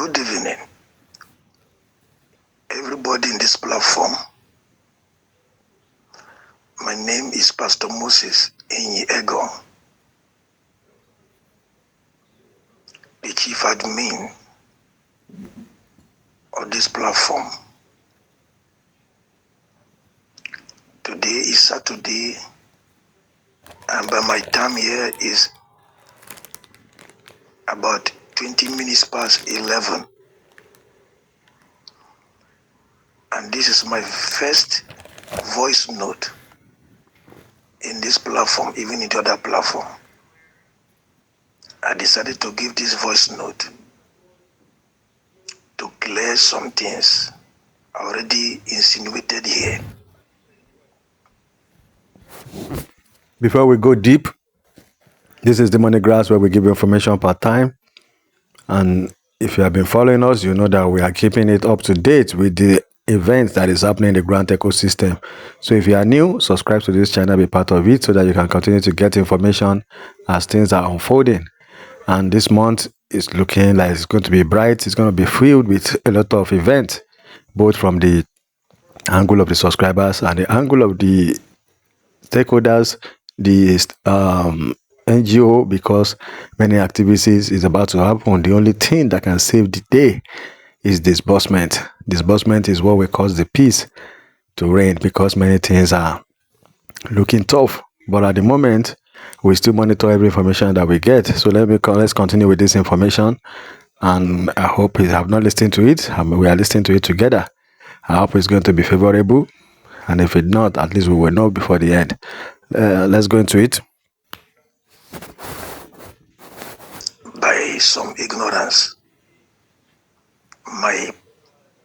Good evening, everybody in this platform. My name is Pastor Moses Uaag, the chief admin of this platform. Today is Saturday, and by my time here is about 20 minutes past 11. And this is my first voice note in this platform, even in the other platform. I decided to give this voice note to clear some things already insinuated here. Before we go deep, this is the Money Grass where we give you information per time. And if you have been following us, you know that we are keeping it up to date with the events that is happening in the grant ecosystem. So if you are new, subscribe to this channel, be part of it so that you can continue to get information as things are unfolding. And this month is looking like it's going to be bright. It's going to be filled with a lot of events, both from the angle of the subscribers and the angle of the stakeholders, the NGO, because many activities is about to happen. The only thing that can save the day is disbursement. Disbursement is what will cause the peace to reign, because many things are looking tough. But at the moment, we still monitor every information that we get. So let's continue with this information. And I hope you have not listened to it. We are listening to it together. I hope it's going to be favorable. And if it's not, at least we will know before the end. Let's go into it. By some ignorance, my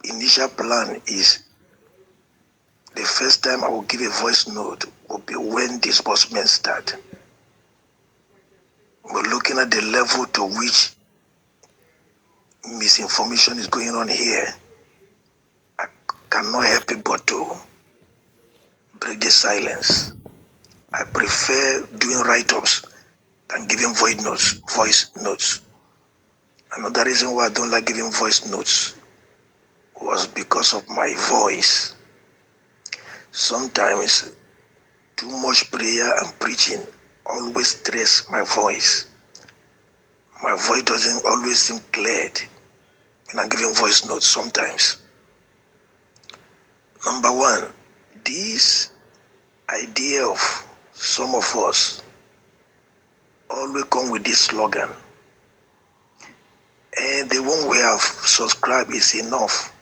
initial plan is the first time I will give a voice note will be when disbursement start. We're looking at the level to which misinformation is going on here. I cannot help it but to break the silence. I prefer doing write-ups than giving voice notes. Another reason why I don't like giving voice notes was because of my voice. Sometimes too much prayer and preaching always stress my voice. My voice doesn't always seem cleared when I'm giving voice notes sometimes. Number one, this idea of some of us always come with this slogan. And the one we have subscribed is enough.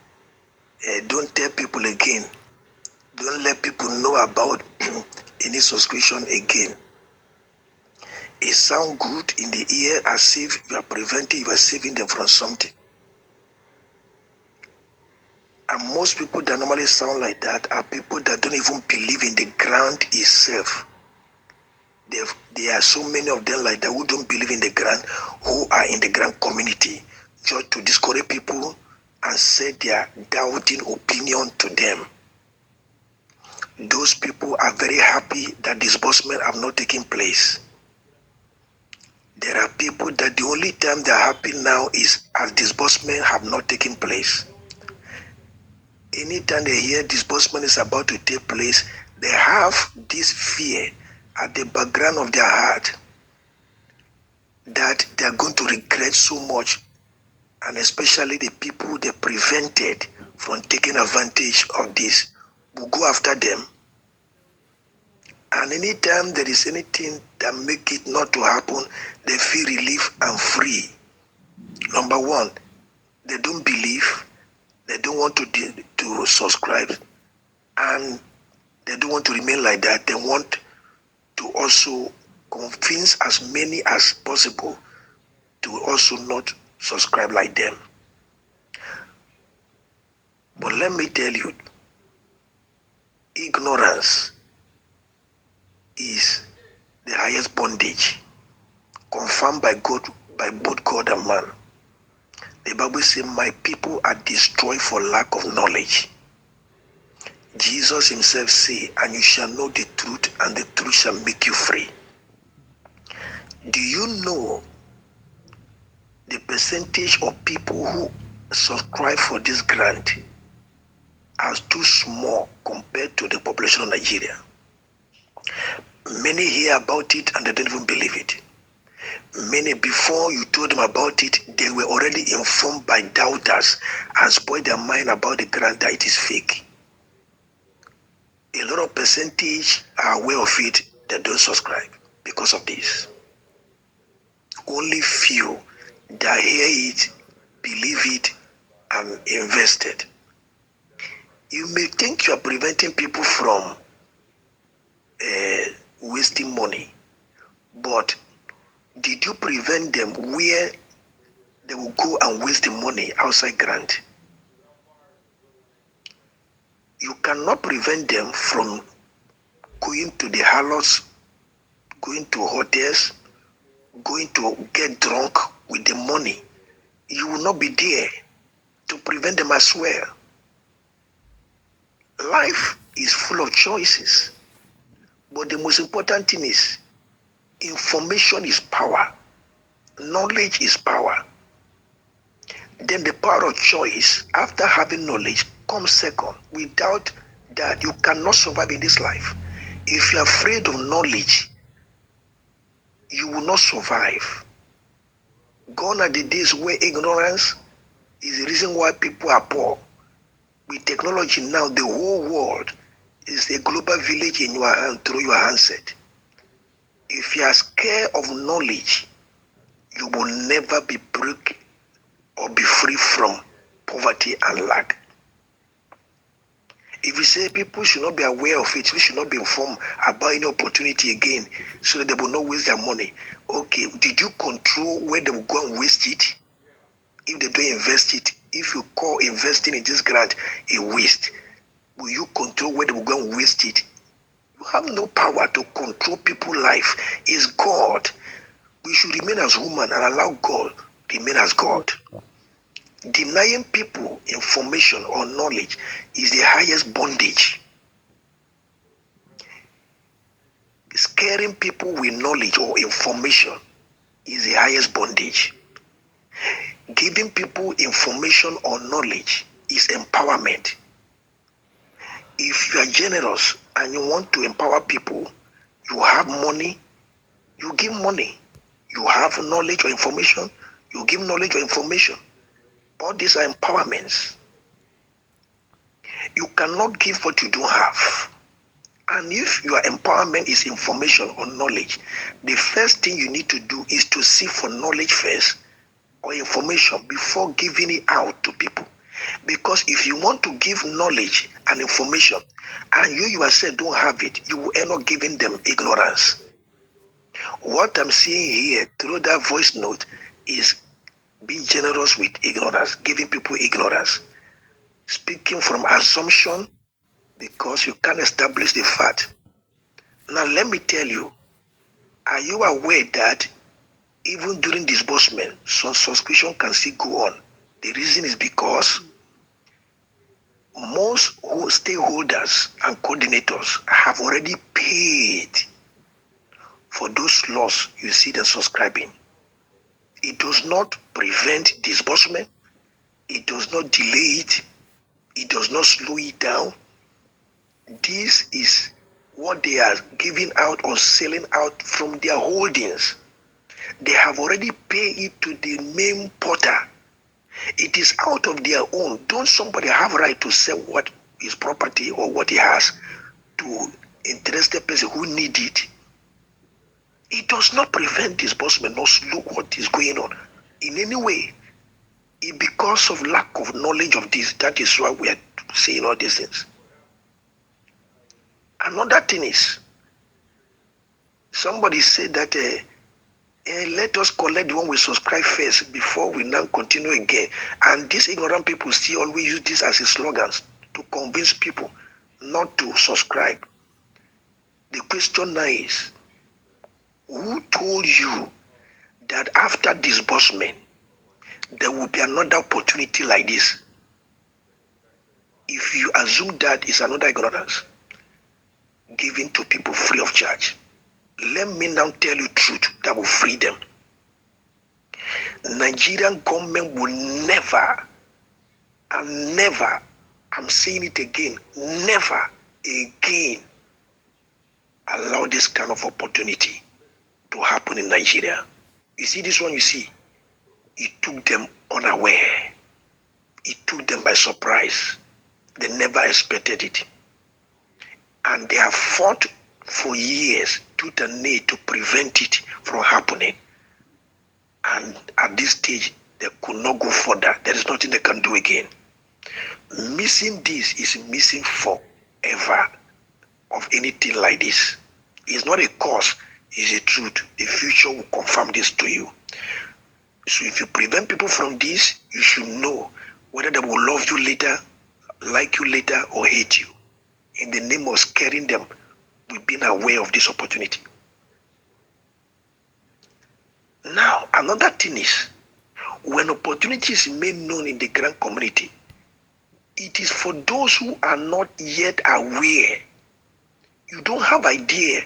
Don't tell people again. Don't let people know about any subscription again. It sounds good in the ear as if you are saving them from something. And most people that normally sound like that are people that don't even believe in the ground itself. There are so many of them like that who don't believe in the ground, who are in the ground community, just to discourage people and say their doubting opinion to them. Those people are very happy that disbursement have not taken place. There are people that the only time they are happy now is as disbursement have not taken place. Anytime they hear disbursement is about to take place, they have this fear at the background of their heart that they are going to regret so much, and especially the people they prevented from taking advantage of this will go after them. And anytime there is anything that make it not to happen, they feel relief and free. Number one, they don't believe, they don't want to subscribe, and they don't want to remain like that. They want to also convince as many as possible to also not subscribe like them. But let me tell you, ignorance is the highest bondage confirmed by God, by both God and man. The Bible says, my people are destroyed for lack of knowledge. Jesus himself said, and you shall know the truth, and the truth shall make you free. Do you know the percentage of people who subscribe for this grant as too small compared to the population of Nigeria. Many hear about it and they don't even believe it. Many, before you told them about it, they were already informed by doubters and spoiled their mind about the grant that it is fake. A lot of percentage are aware of it, they don't subscribe because of this. Only few that hear it, believe it, and invested. You may think you are preventing people from wasting money, but did you prevent them where they will go and waste the money outside grant? You cannot prevent them from going to the harlots, going to hotels, going to get drunk with the money. You will not be there to prevent them as well. Life is full of choices, but the most important thing is information is power. Knowledge is power. Then the power of choice, after having knowledge, comes second. Without that, you cannot survive in this life. If you're afraid of knowledge, you will not survive. Gone are the days where ignorance is the reason why people are poor. With technology now, the whole world is a global village in your hand through your handset. If you are scared of knowledge, you will never be broke or be free from poverty and lack. If you say people should not be aware of it, we should not be informed about any opportunity again so that they will not waste their money. Okay, did you control where they will go and waste it? If they don't invest it, if you call investing in this grant a waste, will you control where they will go and waste it? You have no power to control people's life. It's God. We should remain as human and allow God remain as God. Denying people information or knowledge is the highest bondage. Scaring people with knowledge or information is the highest bondage. Giving people information or knowledge is empowerment. If you are generous and you want to empower people, you have money, you give money. You have knowledge or information, you give knowledge or information. All these are empowerments. You cannot give what you don't have. And if your empowerment is information or knowledge, the first thing you need to do is to seek for knowledge first or information before giving it out to people. Because if you want to give knowledge and information and you yourself don't have it, you will end up giving them ignorance. What I'm seeing here through that voice note is being generous with ignorance, giving people ignorance, speaking from assumption because you can't establish the fact. Now let me tell you, are you aware that even during disbursement, some subscription can still go on? The reason is because most stakeholders and coordinators have already paid for those slots you see them subscribing. It does not prevent disbursement. It does not delay it. It does not slow it down. This is what they are giving out or selling out from their holdings. They have already paid it to the main porter. It is out of their own. Don't somebody have right to sell what is property or what he has to interested person who need it? It does not prevent disbursement or slow what is going on in any way. It because of lack of knowledge of this, that is why we are saying all these things. Another thing is, somebody said that let us collect the one we subscribe first before we now continue again. And these ignorant people still always use this as a slogan to convince people not to subscribe. The question now is, who told you that after disbursement, there will be another opportunity like this? If you assume that is another ignorance given to people free of charge, let me now tell you truth that will free them. Nigerian government will never And never, I'm saying it again, never again allow this kind of opportunity to happen in Nigeria. You see this one, you see, it took them unaware. It took them by surprise. They never expected it. And they have fought for years tooth and nail to prevent it from happening. And at this stage, they could not go further. There is nothing they can do again. Missing this is missing forever of anything like this. It's not a cause, it's a truth. The future will confirm this to you. So if you prevent people from this, you should know whether they will love you later, like you later, or hate you. In the name of scaring them, we've been aware of this opportunity. Now, another thing is, when opportunity is made known in the grand community, it is for those who are not yet aware. You don't have idea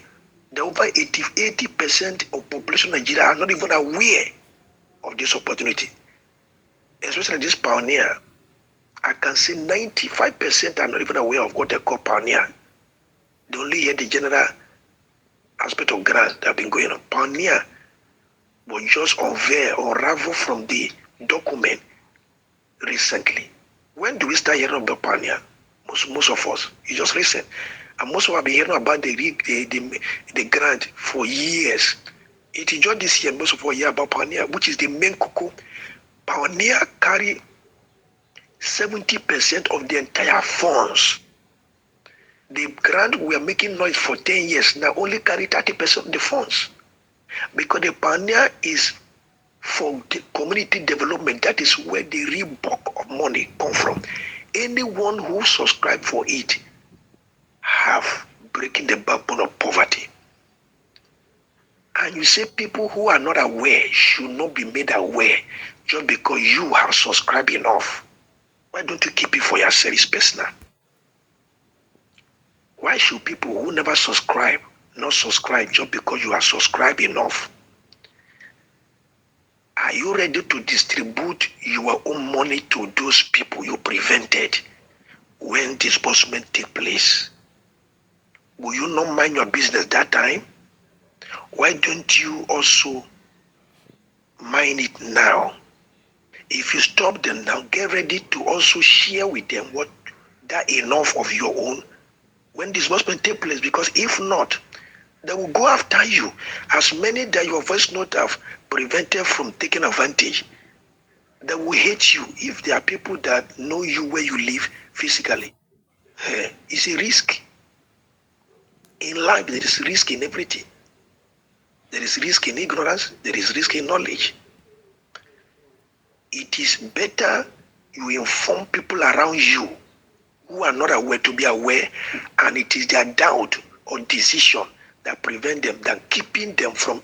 that over 80% of population of Nigeria are not even aware of this opportunity. Especially this pioneer. I can say 95% are not even aware of what they call pioneer. They only hear the general aspect of grant that have been going on. Pioneer was just unravel from the document recently. When do we start hearing about pioneer? Most of us, it's just recent. And most of us have been hearing about the grant for years. It is just this year, most of us hear about pioneer, which is the main cocoa. Pioneer carry 70% of the entire funds. The grant we are making noise for 10 years now only carry 30% of the funds. Because the pioneer is for the community development. That is where the real bulk of money come from. Anyone who subscribe for it have breaking the backbone of poverty. And you say people who are not aware should not be made aware just because you have subscribed enough. Why don't you keep it for yourself? It's personal. Why should people who never subscribe not subscribe just because you have subscribed enough? Are you ready to distribute your own money to those people you prevented when disbursement take place? Will you not mind your business that time? Why don't you also mind it now? If you stop them now, get ready to also share with them what that enough of your own when disbursement take place, because if not, they will go after you. As many that your voice note have prevented from taking advantage, they will hate you if there are people that know you where you live physically. It's a risk. In life, there is risk in everything. There is risk in ignorance, there is risk in knowledge. It is better you inform people around you who are not aware to be aware, and it is their doubt or decision that prevent them than keeping them from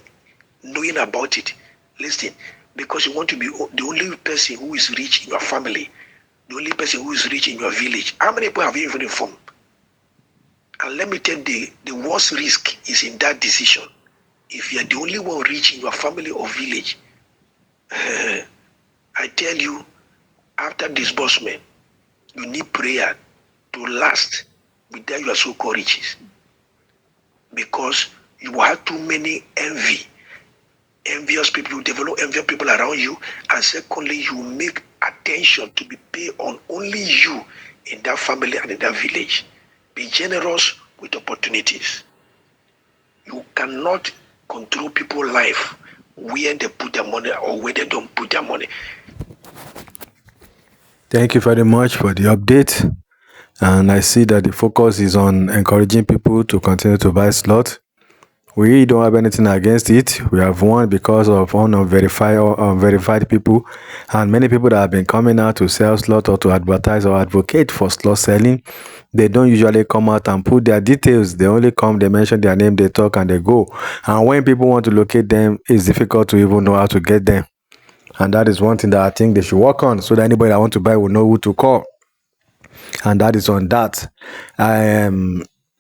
knowing about it. Listen, because you want to be the only person who is rich in your family, the only person who is rich in your village. How many people have you even informed? And let me tell you, the worst risk is in that decision. If you are the only one rich in your family or village, I tell you, after disbursement, you need prayer to last with that your so-called riches. Because you have too many envious people, you develop envious people around you, and secondly, you make attention to be paid on only you in that family and in that village. Be generous with opportunities. You cannot control people's life where they put their money or where they don't put their money. Thank you very much for the update. And I see that the focus is on encouraging people to continue to buy slot. We don't have anything against it. We have won because of unverified people, and many people that have been coming out to sell slot or to advertise or advocate for slot selling. They don't usually come out and put their details. They only come, they mention their name, they talk, and they go. And when people want to locate them, it's difficult to even know how to get them. And that is one thing that I think they should work on, so that anybody that want to buy will know who to call. And that is on that.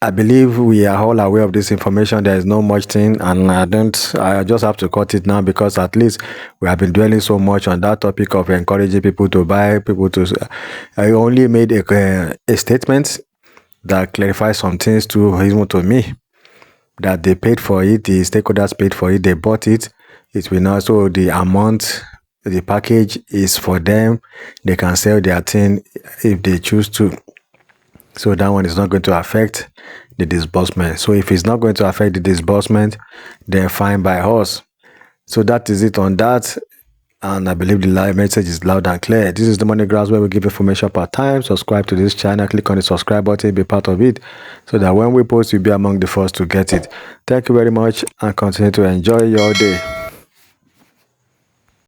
I believe we are all aware of this information. There is no much thing, and I just have to cut it now because at least we have been dwelling so much on that topic of encouraging people to buy, people to. I only made a statement that clarifies some things to even to me, that they paid for it, the stakeholders paid for it, they bought it. It will not, so the amount, the package is for them. They can sell their thing if they choose to. So that one is not going to affect the disbursement. So if it's not going to affect the disbursement, then fine by us. So that is it on that. And I believe the live message is loud and clear. This is the Money Graphs, where we give information per time. Subscribe to this channel. Click on the subscribe button. Be part of it so that when we post, you'll be among the first to get it. Thank you very much and continue to enjoy your day.